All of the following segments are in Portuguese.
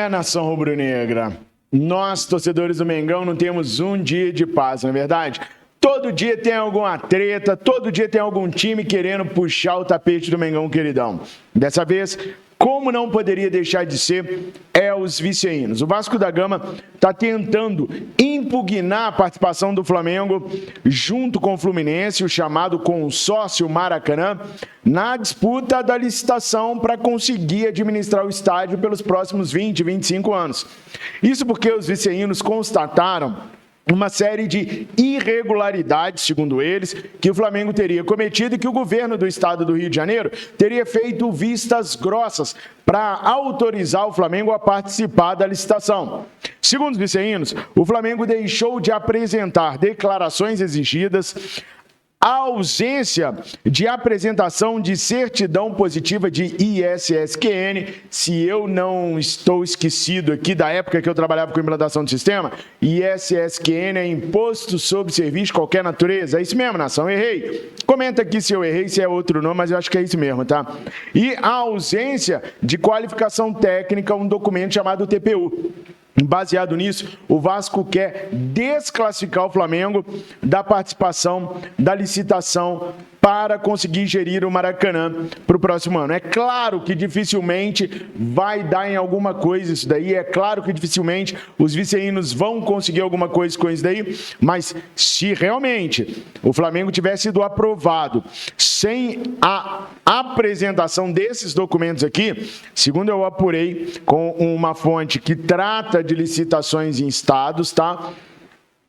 Nação rubro-negra, nós, torcedores do Mengão, não temos um dia de paz, não é verdade? Todo dia tem alguma treta, todo dia tem algum time querendo puxar o tapete do Mengão queridão. Dessa vez, como não poderia deixar de ser, os viceínos. O Vasco da Gama está tentando impugnar a participação do Flamengo junto com o Fluminense, o chamado consórcio Maracanã, na disputa da licitação para conseguir administrar o estádio pelos próximos 20, 25 anos. Isso porque os viceínos constataram uma série de irregularidades, segundo eles, que o Flamengo teria cometido e que o governo do estado do Rio de Janeiro teria feito vistas grossas para autorizar o Flamengo a participar da licitação. Segundo os viceínos, o Flamengo deixou de apresentar declarações exigidas, a ausência de apresentação de certidão positiva de ISSQN, se eu não estou esquecido aqui da época que eu trabalhava com implantação do sistema, ISSQN é Imposto sobre Serviço de Qualquer Natureza. É isso mesmo, nação? Errei? Comenta aqui se eu errei, se é outro nome, mas eu acho que é isso mesmo, tá? E a ausência de qualificação técnica, um documento chamado TPU. Baseado nisso, o Vasco quer desclassificar o Flamengo da participação da licitação para conseguir gerir o Maracanã para o próximo ano. É claro que dificilmente vai dar em alguma coisa isso daí, é claro que dificilmente os viceínos vão conseguir alguma coisa com isso daí, mas se realmente o Flamengo tivesse sido aprovado sem a apresentação desses documentos aqui, segundo eu apurei com uma fonte que trata de licitações em estados, tá?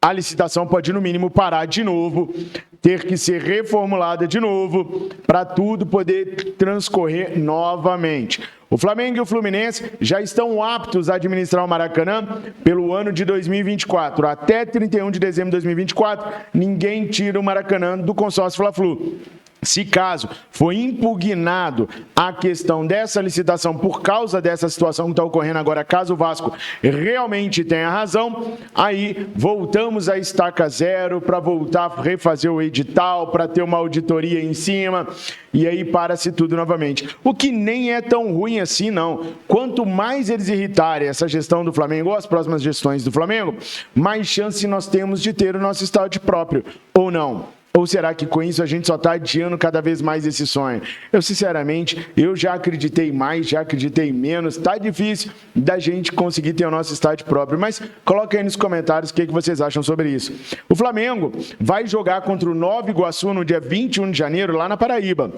A licitação pode, no mínimo, parar de novo, ter que ser reformulada de novo, para tudo poder transcorrer novamente. O Flamengo e o Fluminense já estão aptos a administrar o Maracanã pelo ano de 2024. Até 31 de dezembro de 2024, ninguém tira o Maracanã do consórcio Fla-Flu. Se caso for impugnado a questão dessa licitação por causa dessa situação que está ocorrendo agora, caso o Vasco realmente tenha razão, aí voltamos à estaca zero para voltar a refazer o edital, para ter uma auditoria em cima, e aí para-se tudo novamente. O que nem é tão ruim assim, não. Quanto mais eles irritarem essa gestão do Flamengo ou as próximas gestões do Flamengo, mais chance nós temos de ter o nosso estádio próprio, ou não. Ou será que com isso a gente só está adiando cada vez mais esse sonho? Eu, sinceramente, já acreditei mais, já acreditei menos. Está difícil da gente conseguir ter o nosso estádio próprio. Mas coloca aí nos comentários o que vocês acham sobre isso. O Flamengo vai jogar contra o Nova Iguaçu no dia 21 de janeiro, lá na Paraíba.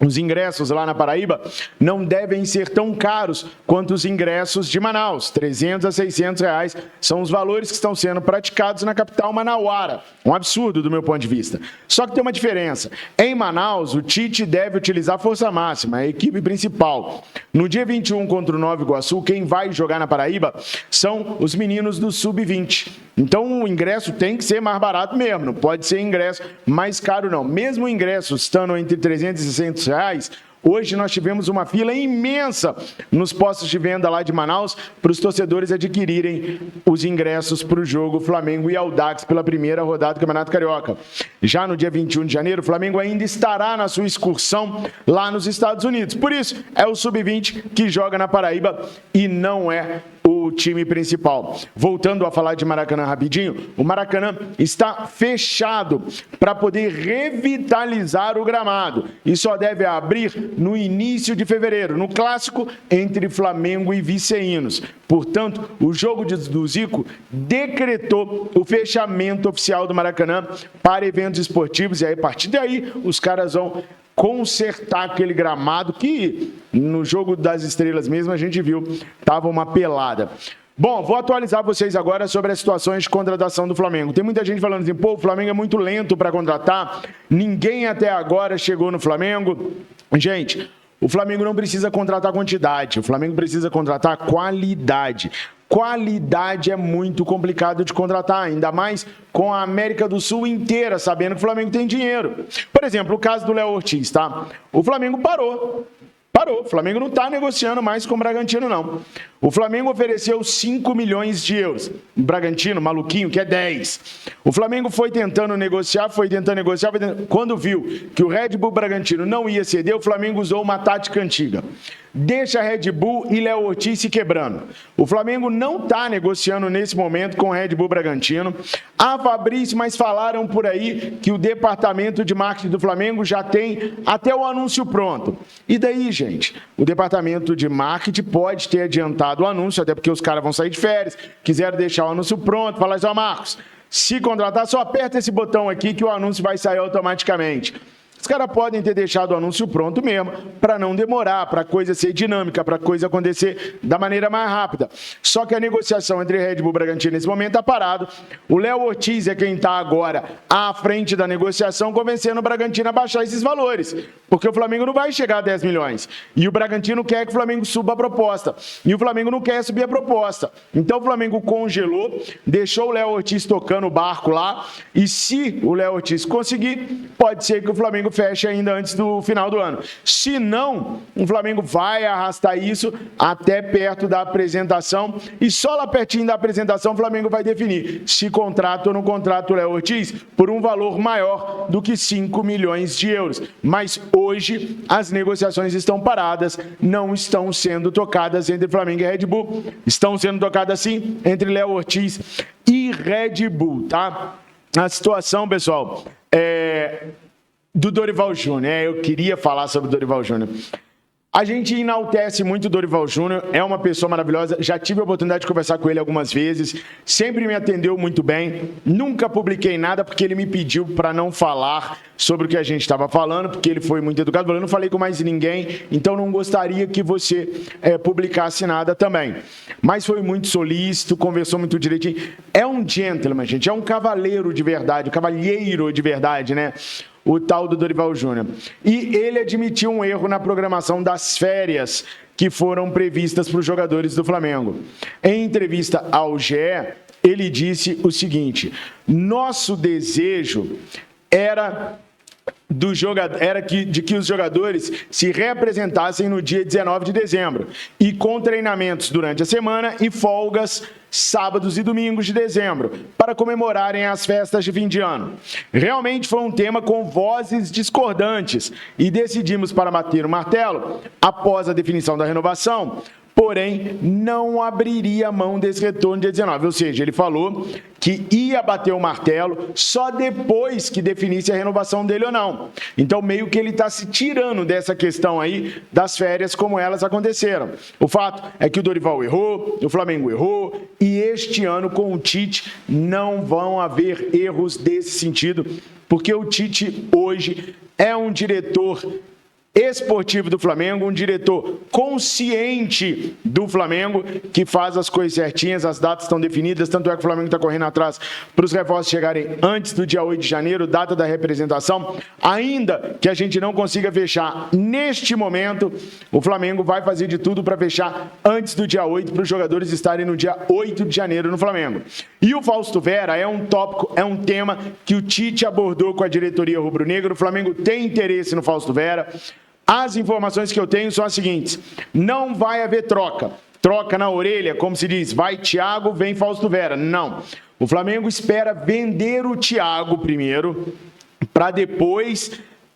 Os ingressos lá na Paraíba não devem ser tão caros quanto os ingressos de Manaus. R$300 a R$600 são os valores que estão sendo praticados na capital manauara. Um absurdo do meu ponto de vista. Só que tem uma diferença. Em Manaus, o Tite deve utilizar a força máxima, a equipe principal. No dia 21 contra o Nova Iguaçu, quem vai jogar na Paraíba são os meninos do Sub-20. Então o ingresso tem que ser mais barato mesmo, não pode ser ingresso mais caro não. Mesmo o ingresso estando entre R$300 e R$600, hoje nós tivemos uma fila imensa nos postos de venda lá de Manaus para os torcedores adquirirem os ingressos para o jogo Flamengo e Audax pela primeira rodada do Campeonato Carioca. Já no dia 21 de janeiro, o Flamengo ainda estará na sua excursão lá nos Estados Unidos. Por isso, é o Sub-20 que joga na Paraíba e não é o time principal. Voltando a falar de Maracanã rapidinho, o Maracanã está fechado para poder revitalizar o gramado e só deve abrir no início de fevereiro, no clássico entre Flamengo e viceínos. Portanto, o jogo do Zico decretou o fechamento oficial do Maracanã para eventos esportivos e aí, a partir daí, os caras vão consertar aquele gramado que no jogo das estrelas mesmo a gente viu, estava uma pelada. Bom, vou atualizar vocês agora sobre as situações de contratação do Flamengo. Tem muita gente falando assim, pô, o Flamengo é muito lento para contratar, ninguém até agora chegou no Flamengo. Gente, o Flamengo não precisa contratar quantidade, o Flamengo precisa contratar qualidade. Qualidade é muito complicado de contratar, ainda mais com a América do Sul inteira sabendo que o Flamengo tem dinheiro. Por exemplo, o caso do Léo Ortiz, tá? O Flamengo parou. O Flamengo não está negociando mais com o Bragantino, não. O Flamengo ofereceu 5 milhões de euros. O Bragantino, maluquinho, quer 10. O Flamengo foi tentando negociar. Quando viu que o Red Bull Bragantino não ia ceder, o Flamengo usou uma tática antiga. deixa Red Bull e Léo Ortiz se quebrando. O Flamengo não está negociando nesse momento com o Red Bull Bragantino. Fabrício, mas falaram por aí que o departamento de marketing do Flamengo já tem até o anúncio pronto. E daí, gente? O departamento de marketing pode ter adiantado o anúncio, até porque os caras vão sair de férias, quiseram deixar o anúncio pronto, falar assim, ó, Marcos, se contratar, só aperta esse botão aqui que o anúncio vai sair automaticamente. Os caras podem ter deixado o anúncio pronto mesmo, para não demorar, para a coisa ser dinâmica, para a coisa acontecer da maneira mais rápida. Só que a negociação entre Red Bull e Bragantino nesse momento está parado. O Léo Ortiz é quem está agora à frente da negociação, convencendo o Bragantino a baixar esses valores, porque o Flamengo não vai chegar a 10 milhões. E o Bragantino quer que o Flamengo suba a proposta. E o Flamengo não quer subir a proposta. Então o Flamengo congelou, deixou o Léo Ortiz tocando o barco lá, e se o Léo Ortiz conseguir, pode ser que o Flamengo feche ainda antes do final do ano. Se não, o Flamengo vai arrastar isso até perto da apresentação e só lá pertinho da apresentação o Flamengo vai definir se contrata ou não contrata o Léo Ortiz por um valor maior do que 5 milhões de euros. Mas hoje as negociações estão paradas, não estão sendo tocadas entre Flamengo e Red Bull. Estão sendo tocadas sim entre Léo Ortiz e Red Bull, tá? A situação, pessoal, do Dorival Júnior, eu queria falar sobre o Dorival Júnior. A gente enaltece muito o Dorival Júnior, é uma pessoa maravilhosa, já tive a oportunidade de conversar com ele algumas vezes, sempre me atendeu muito bem, nunca publiquei nada porque ele me pediu para não falar sobre o que a gente estava falando, porque ele foi muito educado, eu não falei com mais ninguém, então não gostaria que você publicasse nada também. Mas foi muito solícito, conversou muito direitinho, é um gentleman, gente, é um cavaleiro de verdade, um cavalheiro de verdade, né? O tal do Dorival Júnior. E ele admitiu um erro na programação das férias que foram previstas para os jogadores do Flamengo. Em entrevista ao GE, ele disse o seguinte: nosso desejo era de que os jogadores se reapresentassem no dia 19 de dezembro e com treinamentos durante a semana e folgas sábados e domingos de dezembro, para comemorarem as festas de fim de ano. Realmente foi um tema com vozes discordantes e decidimos para bater o martelo após a definição da renovação, porém não abriria mão desse retorno dia 19. Ou seja, ele falou que ia bater o martelo só depois que definisse a renovação dele ou não. Então, meio que ele está se tirando dessa questão aí das férias como elas aconteceram. O fato é que o Dorival errou, o Flamengo errou, e este ano com o Tite não vão haver erros desse sentido, porque o Tite hoje é um diretor esportivo do Flamengo, um diretor consciente do Flamengo, que faz as coisas certinhas, as datas estão definidas, tanto é que o Flamengo está correndo atrás para os reforços chegarem antes do dia 8 de janeiro, data da representação. Ainda que a gente não consiga fechar neste momento, o Flamengo vai fazer de tudo para fechar antes do dia 8, para os jogadores estarem no dia 8 de janeiro no Flamengo. E o Fausto Vera é um tópico, é um tema que o Tite abordou com a diretoria rubro-negra. O Flamengo tem interesse no Fausto Vera. As informações que eu tenho são as seguintes: não vai haver troca. Troca na orelha, como se diz, vai Thiago, vem Fausto Vera. Não. O Flamengo espera vender o Thiago primeiro, para depois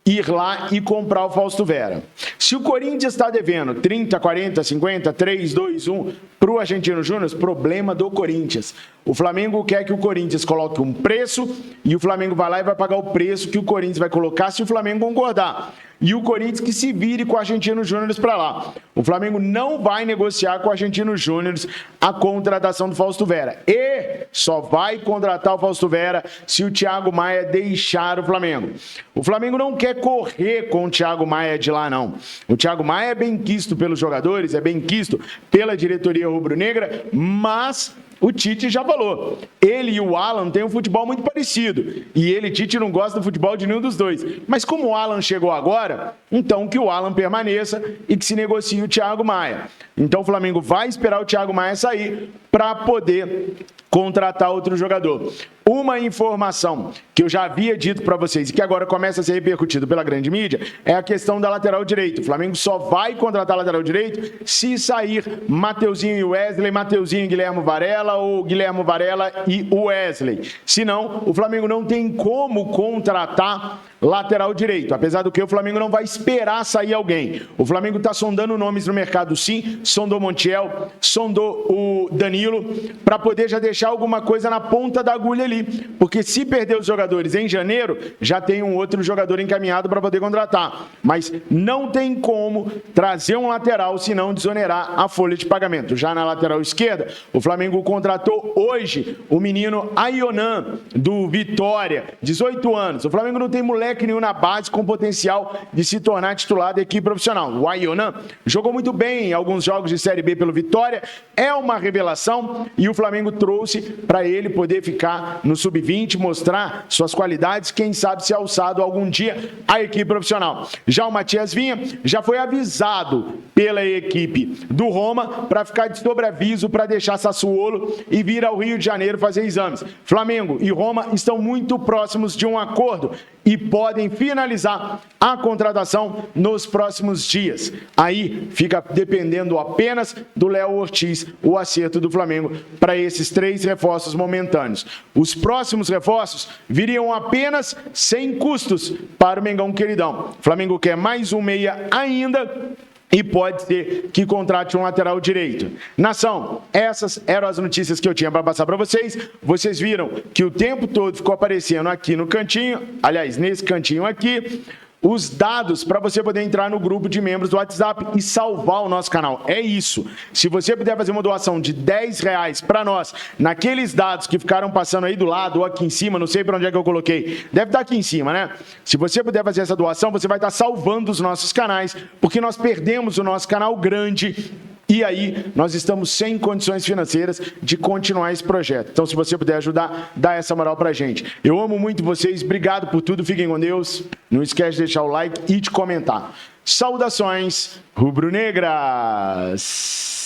ir lá e comprar o Fausto Vera. Se o Corinthians está devendo 30, 40, 50, 3, 2, 1 para o Argentino Júnior, problema do Corinthians. O Flamengo quer que o Corinthians coloque um preço e o Flamengo vai lá e vai pagar o preço que o Corinthians vai colocar se o Flamengo concordar. E o Corinthians que se vire com o Argentino Júnior para lá. O Flamengo não vai negociar com o Argentino Júnior a contratação do Fausto Vera. E só vai contratar o Fausto Vera se o Thiago Maia deixar o Flamengo. O Flamengo não quer correr com o Thiago Maia de lá, não. O Thiago Maia é bem quisto pelos jogadores, é bem quisto pela diretoria rubro-negra, mas o Tite já falou, ele e o Alan têm um futebol muito parecido, e ele, Tite, não gosta do futebol de nenhum dos dois. Mas como o Alan chegou agora, então que o Alan permaneça e que se negocie o Thiago Maia. Então o Flamengo vai esperar o Thiago Maia sair para poder contratar outro jogador. Uma informação que eu já havia dito para vocês e que agora começa a ser repercutido pela grande mídia é a questão da lateral direito. O Flamengo só vai contratar lateral direito se sair Mateuzinho e Wesley, Mateuzinho e Guilherme Varela ou Guilherme Varela e Wesley. Senão, o Flamengo não tem como contratar lateral direito. Apesar do que o Flamengo não vai esperar sair alguém. O Flamengo está sondando nomes no mercado sim, sondou Montiel, sondou o Danilo, para poder já deixar alguma coisa na ponta da agulha ali. Porque se perder os jogadores em janeiro, já tem um outro jogador encaminhado para poder contratar. Mas não tem como trazer um lateral se não desonerar a folha de pagamento. Já na lateral esquerda, o Flamengo contratou hoje o menino Ayonan, do Vitória, 18 anos. O Flamengo não tem moleque nenhum na base com potencial de se tornar titular da equipe profissional. O Ayonan jogou muito bem em alguns jogos de Série B pelo Vitória, é uma revelação e o Flamengo trouxe para ele poder ficar no sub-20, mostrar suas qualidades, quem sabe se alçado algum dia a equipe profissional. Já o Matias Vinha já foi avisado pela equipe do Roma para ficar de sobreaviso para deixar Sassuolo e vir ao Rio de Janeiro fazer exames. Flamengo e Roma estão muito próximos de um acordo e podem finalizar a contratação nos próximos dias. Aí fica dependendo apenas do Léo Ortiz, o acerto do Flamengo para esses 3 reforços momentâneos. Os próximos reforços viriam apenas sem custos para o Mengão queridão. O Flamengo quer mais um meia ainda e pode ser que contrate um lateral direito. Nação, essas eram as notícias que eu tinha para passar para vocês. Vocês viram que o tempo todo ficou aparecendo aqui no cantinho, aliás, nesse cantinho aqui, os dados para você poder entrar no grupo de membros do WhatsApp e salvar o nosso canal. É isso. Se você puder fazer uma doação de R$10 para nós, naqueles dados que ficaram passando aí do lado ou aqui em cima, não sei para onde é que eu coloquei, deve estar aqui em cima, né? Se você puder fazer essa doação, você vai estar salvando os nossos canais, porque nós perdemos o nosso canal grande. E aí, nós estamos sem condições financeiras de continuar esse projeto. Então, se você puder ajudar, dá essa moral pra gente. Eu amo muito vocês, obrigado por tudo, fiquem com Deus. Não esquece de deixar o like e de comentar. Saudações rubro-negras!